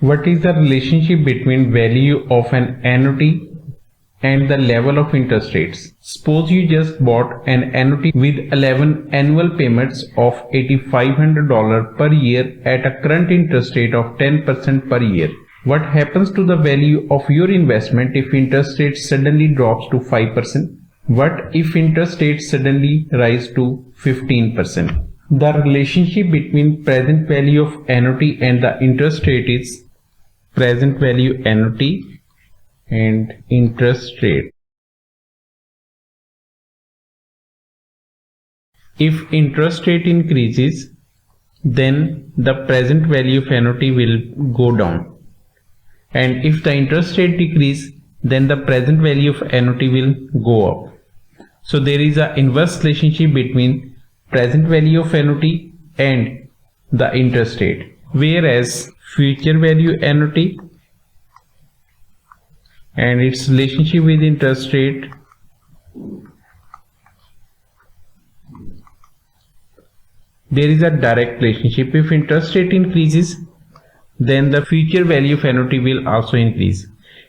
What is the relationship between value of an annuity and the level of interest rates? Suppose you just bought an annuity with 11 annual payments of $8,500 per year at a current interest rate of 10% per year. What happens to the value of your investment if interest rate suddenly drops to 5%? What if interest rates suddenly rise to 15%? The relationship between present value of annuity and the interest rate is present value annuity and interest rate. If interest rate increases, then the present value of annuity will go down. And if the interest rate decrease, then the present value of annuity will go up. So there is an inverse relationship between present value of annuity and the interest rate. Whereas future value annuity and its relationship with interest rate there is a direct relationship. If interest rate increases, then the future value of annuity will also increase.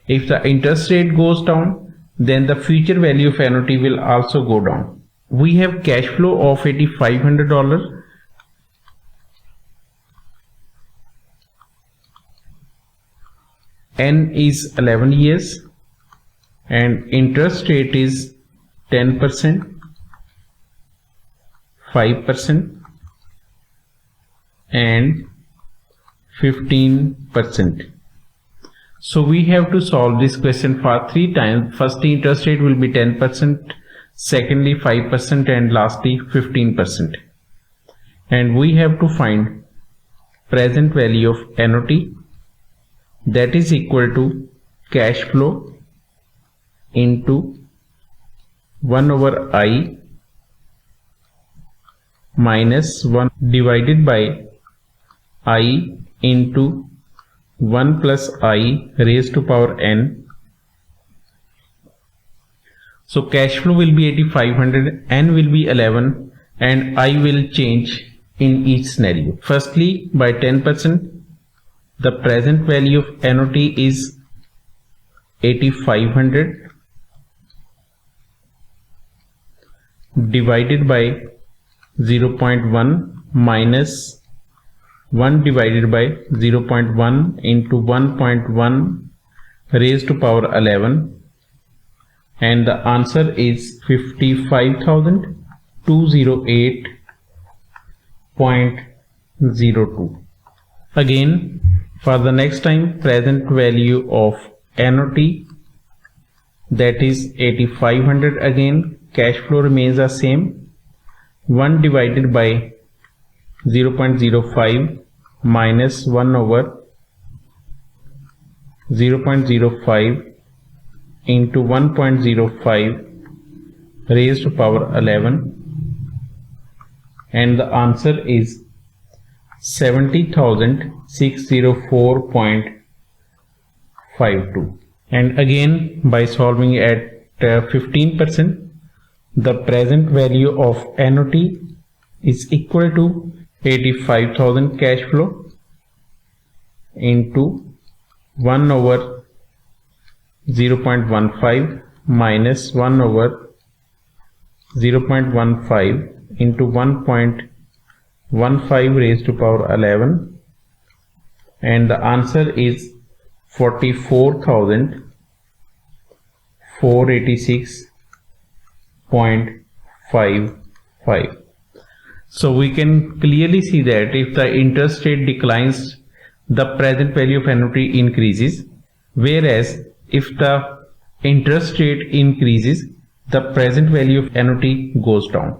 If the interest rate goes down, then the future value of annuity will also go down. We have cash flow of $8,500. N is 11 years and interest rate is 10%, 5% and 15%. So we have to solve this question for 3 times. First, the interest rate will be 10%, secondly 5% and lastly 15%. And we have to find present value of annuity, that is equal to cash flow into 1 over I minus 1 divided by I into 1 plus I raised to power n. So cash flow will be 8,500, n will be 11 and I will change in each scenario. Firstly, by 10%, the present value of annuity is 8,500 divided by 0.1 minus 1 divided by 0.1 into 1.1 raised to power 11, and the answer is 55,208.02. Again, for the next time, present value of annuity, that is 8,500. Again, cash flow remains the same, 1 divided by 0.05 minus 1 over 0.05 into 1.05 raised to power 11, and the answer is 70,604.52. And again, by solving at 15%, the present value of annuity is equal to 85,000 cash flow into 1 over 0.15 minus 1 over 0.15 into 1.15 raised to power 11, and the answer is 44,486.55. So we can clearly see that if the interest rate declines, the present value of annuity increases, whereas if the interest rate increases, the present value of annuity goes down.